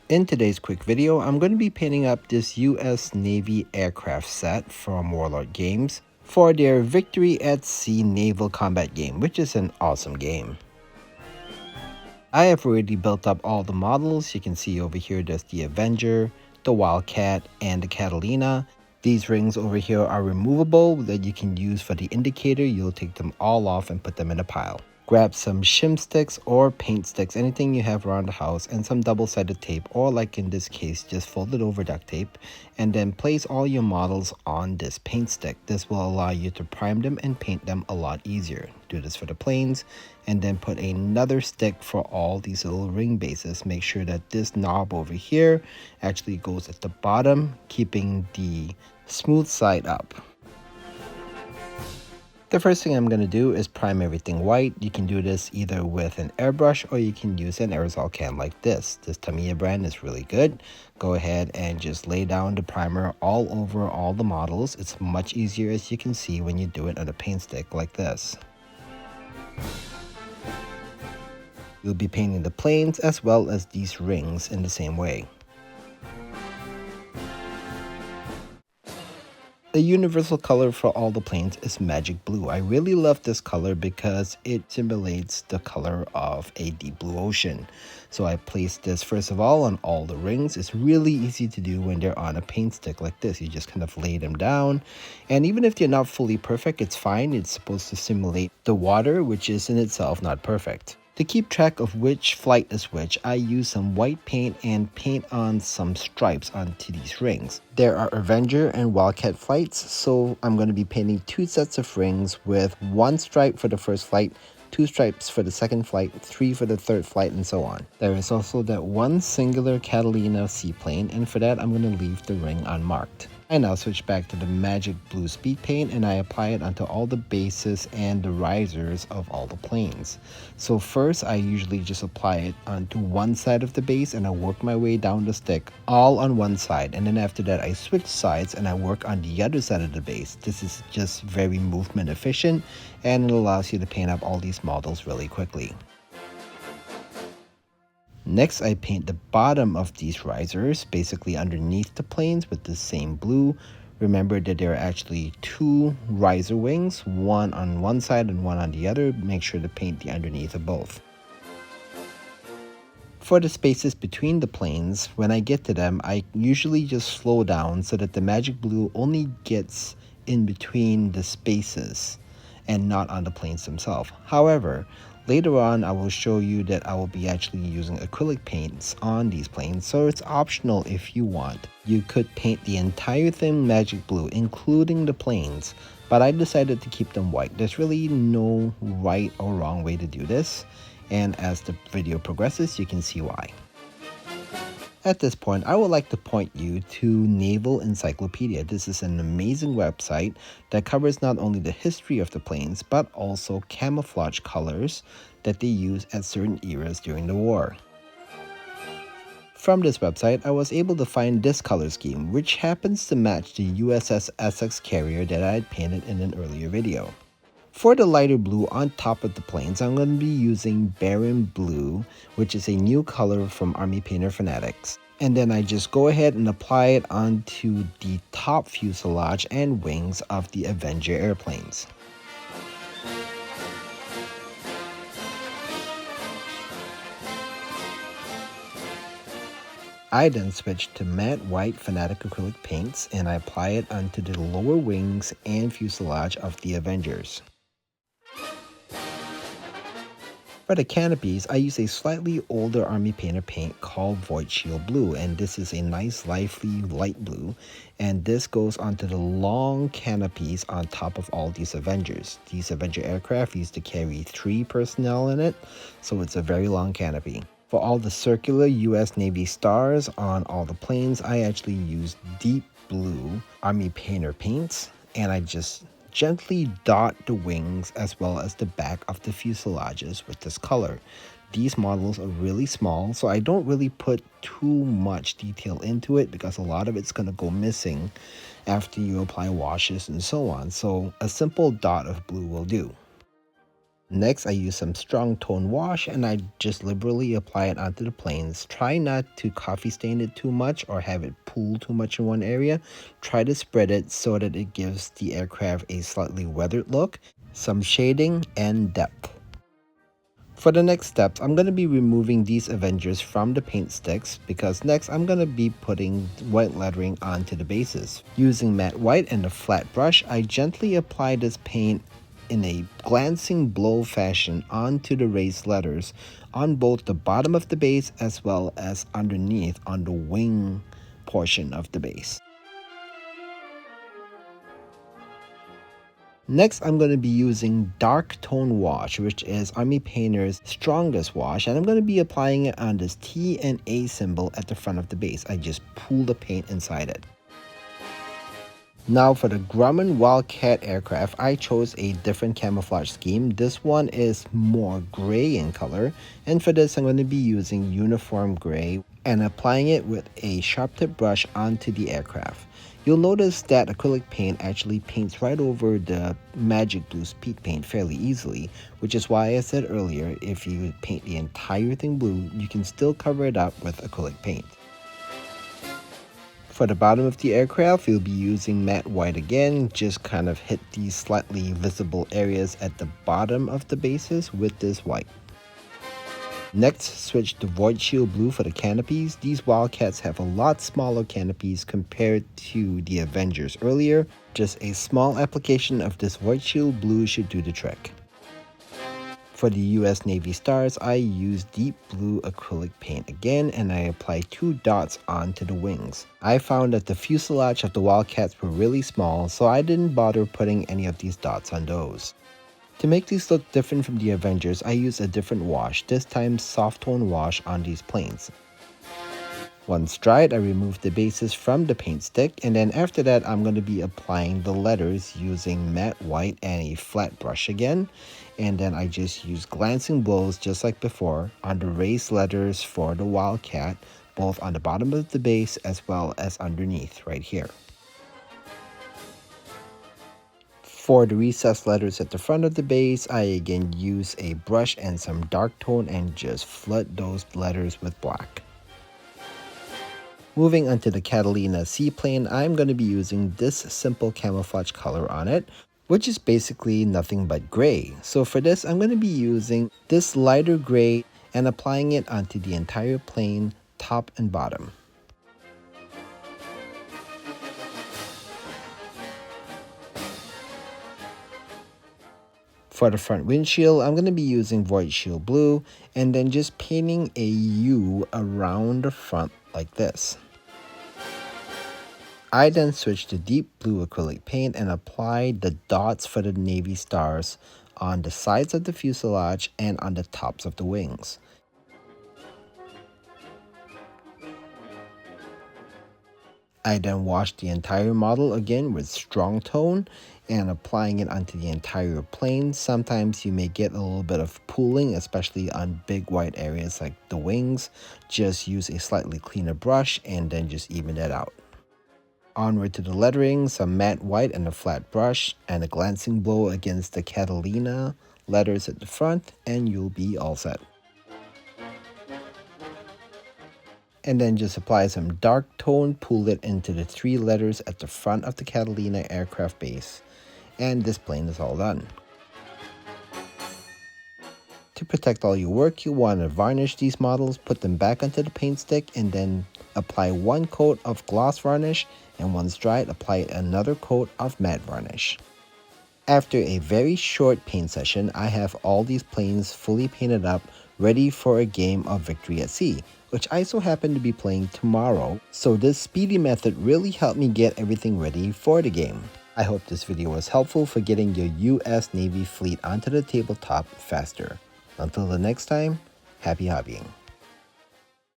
In today's quick video, I'm going to be painting up this US Navy aircraft set from Warlord Games for their Victory at Sea naval combat game, which is an awesome game. I have already built up all the models. You can see over here there's the Avenger, the Wildcat, and the Catalina. These rings over here are removable that you can use for the indicator. You'll take them all off and put them in a pile. Grab some shim sticks or paint sticks, anything you have around the house, and some double-sided tape, or like in this case, just folded over duct tape, and then place all your models on this paint stick. This will allow you to prime them and paint them a lot easier. Do this for the planes, and then put another stick for all these little ring bases. Make sure that this knob over here actually goes at the bottom, keeping the smooth side up. The first thing I'm going to do is prime everything white. You can do this either with an airbrush or you can use an aerosol can like this. This Tamiya brand is really good. Go ahead and just lay down the primer all over all the models. It's much easier, as you can see, when you do it on a paint stick like this. You'll be painting the planes as well as these rings in the same way. The universal color for all the planes is magic blue. I really love this color because it simulates the color of a deep blue ocean. So I placed this first of all on all the rings. It's really easy to do when they're on a paint stick like this. You just kind of lay them down, and even if they're not fully perfect, it's fine. It's supposed to simulate the water, which is in itself not perfect. To keep track of which flight is which, I use some white paint and paint on some stripes onto these rings. There are Avenger and Wildcat flights, so I'm going to be painting two sets of rings with one stripe for the first flight, two stripes for the second flight, three for the third flight, and so on. There is also that one singular Catalina seaplane, and for that I'm going to leave the ring unmarked. I now switch back to the magic blue speed paint and I apply it onto all the bases and the risers of all the planes. So first I usually just apply it onto one side of the base and I work my way down the stick all on one side, and then after that I switch sides and I work on the other side of the base. This is just very movement efficient and it allows you to paint up all these models really quickly. Next, I paint the bottom of these risers, basically underneath the planes, with the same blue. Remember that there are actually two riser wings, one on one side and one on the other. Make sure to paint the underneath of both. For the spaces between the planes, when I get to them, I usually just slow down so that the magic blue only gets in between the spaces and not on the planes themselves. However, later on, I will show you that I will be actually using acrylic paints on these planes, so it's optional if you want. You could paint the entire thing magic blue, including the planes, but I decided to keep them white. There's really no right or wrong way to do this, and as the video progresses, you can see why. At this point, I would like to point you to Naval Encyclopedia. This is an amazing website that covers not only the history of the planes, but also camouflage colors that they used at certain eras during the war. From this website, I was able to find this color scheme, which happens to match the USS Essex carrier that I had painted in an earlier video. For the lighter blue on top of the planes, I'm going to be using Baron Blue, which is a new color from Army Painter Fanatics. And then I just go ahead and apply it onto the top fuselage and wings of the Avenger airplanes. I then switch to matte white Fanatic acrylic paints and I apply it onto the lower wings and fuselage of the Avengers. For the canopies, I use a slightly older Army Painter paint called Void Shield Blue, and this is a nice lively light blue, and this goes onto the long canopies on top of all these Avengers. These Avenger aircraft used to carry 3 personnel in it, so it's a very long canopy. For all the circular US Navy stars on all the planes, I actually use deep blue Army Painter paints, and I just gently dot the wings as well as the back of the fuselages with this color. These models are really small, so I don't really put too much detail into it because a lot of it's going to go missing after you apply washes and so on. So a simple dot of blue will do. Next, I use some strong tone wash and I just liberally apply it onto the planes. Try not to coffee stain it too much or have it pool too much in one area. Try to spread it so that it gives the aircraft a slightly weathered look, some shading, and depth. For the next steps, I'm going to be removing these Avengers from the paint sticks because next I'm going to be putting white lettering onto the bases. Using matte white and a flat brush, I gently apply this paint in a glancing blow fashion onto the raised letters on both the bottom of the base as well as underneath on the wing portion of the base. Next, I'm going to be using dark tone wash, which is Army Painter's strongest wash, and I'm going to be applying it on this T and A symbol at the front of the base. I just pull the paint inside it. Now for the Grumman Wildcat aircraft, I chose a different camouflage scheme. This one is more gray in color, and for this I'm going to be using uniform gray and applying it with a sharp tip brush onto the aircraft. You'll notice that acrylic paint actually paints right over the magic blue speed paint fairly easily, which is why I said earlier if you paint the entire thing blue, you can still cover it up with acrylic paint. For the bottom of the aircraft, you'll be using matte white again, just kind of hit these slightly visible areas at the bottom of the bases with this white. Next, switch to Void Shield Blue for the canopies. These Wildcats have a lot smaller canopies compared to the Avengers earlier. Just a small application of this Void Shield Blue should do the trick. For the US Navy stars, I use deep blue acrylic paint again and I apply 2 dots onto the wings. I found that the fuselage of the Wildcats were really small, so I didn't bother putting any of these dots on those. To make these look different from the Avengers, I use a different wash, this time soft tone wash on these planes. Once dried, I remove the bases from the paint stick, and then after that I'm going to be applying the letters using matte white and a flat brush again, and then I just use glancing blows just like before on the raised letters for the Wildcat, both on the bottom of the base as well as underneath right here. For the recessed letters at the front of the base, I again use a brush and some dark tone and just flood those letters with black. Moving on to the Catalina seaplane, I'm going to be using this simple camouflage color on it, which is basically nothing but gray. So for this, I'm going to be using this lighter gray and applying it onto the entire plane, top and bottom. For the front windshield, I'm going to be using Void Shield Blue and then just painting a U around the front like this. I then switch to deep blue acrylic paint and apply the dots for the Navy stars on the sides of the fuselage and on the tops of the wings. I then wash the entire model again with strong tone and applying it onto the entire plane. Sometimes you may get a little bit of pooling, especially on big white areas like the wings. Just use a slightly cleaner brush and then just even that out. Onward to the lettering, some matte white and a flat brush and a glancing blow against the Catalina letters at the front and you'll be all set. And then just apply some dark tone, pull it into the 3 letters at the front of the Catalina aircraft base. And this plane is all done. To protect all your work, you want to varnish these models, put them back onto the paint stick, and then apply 1 coat of gloss varnish, and once dried, apply another coat of matte varnish. After a very short paint session, I have all these planes fully painted up, ready for a game of Victory at Sea, which I so happen to be playing tomorrow, so this speedy method really helped me get everything ready for the game. I hope this video was helpful for getting your US Navy fleet onto the tabletop faster. Until the next time, happy hobbying.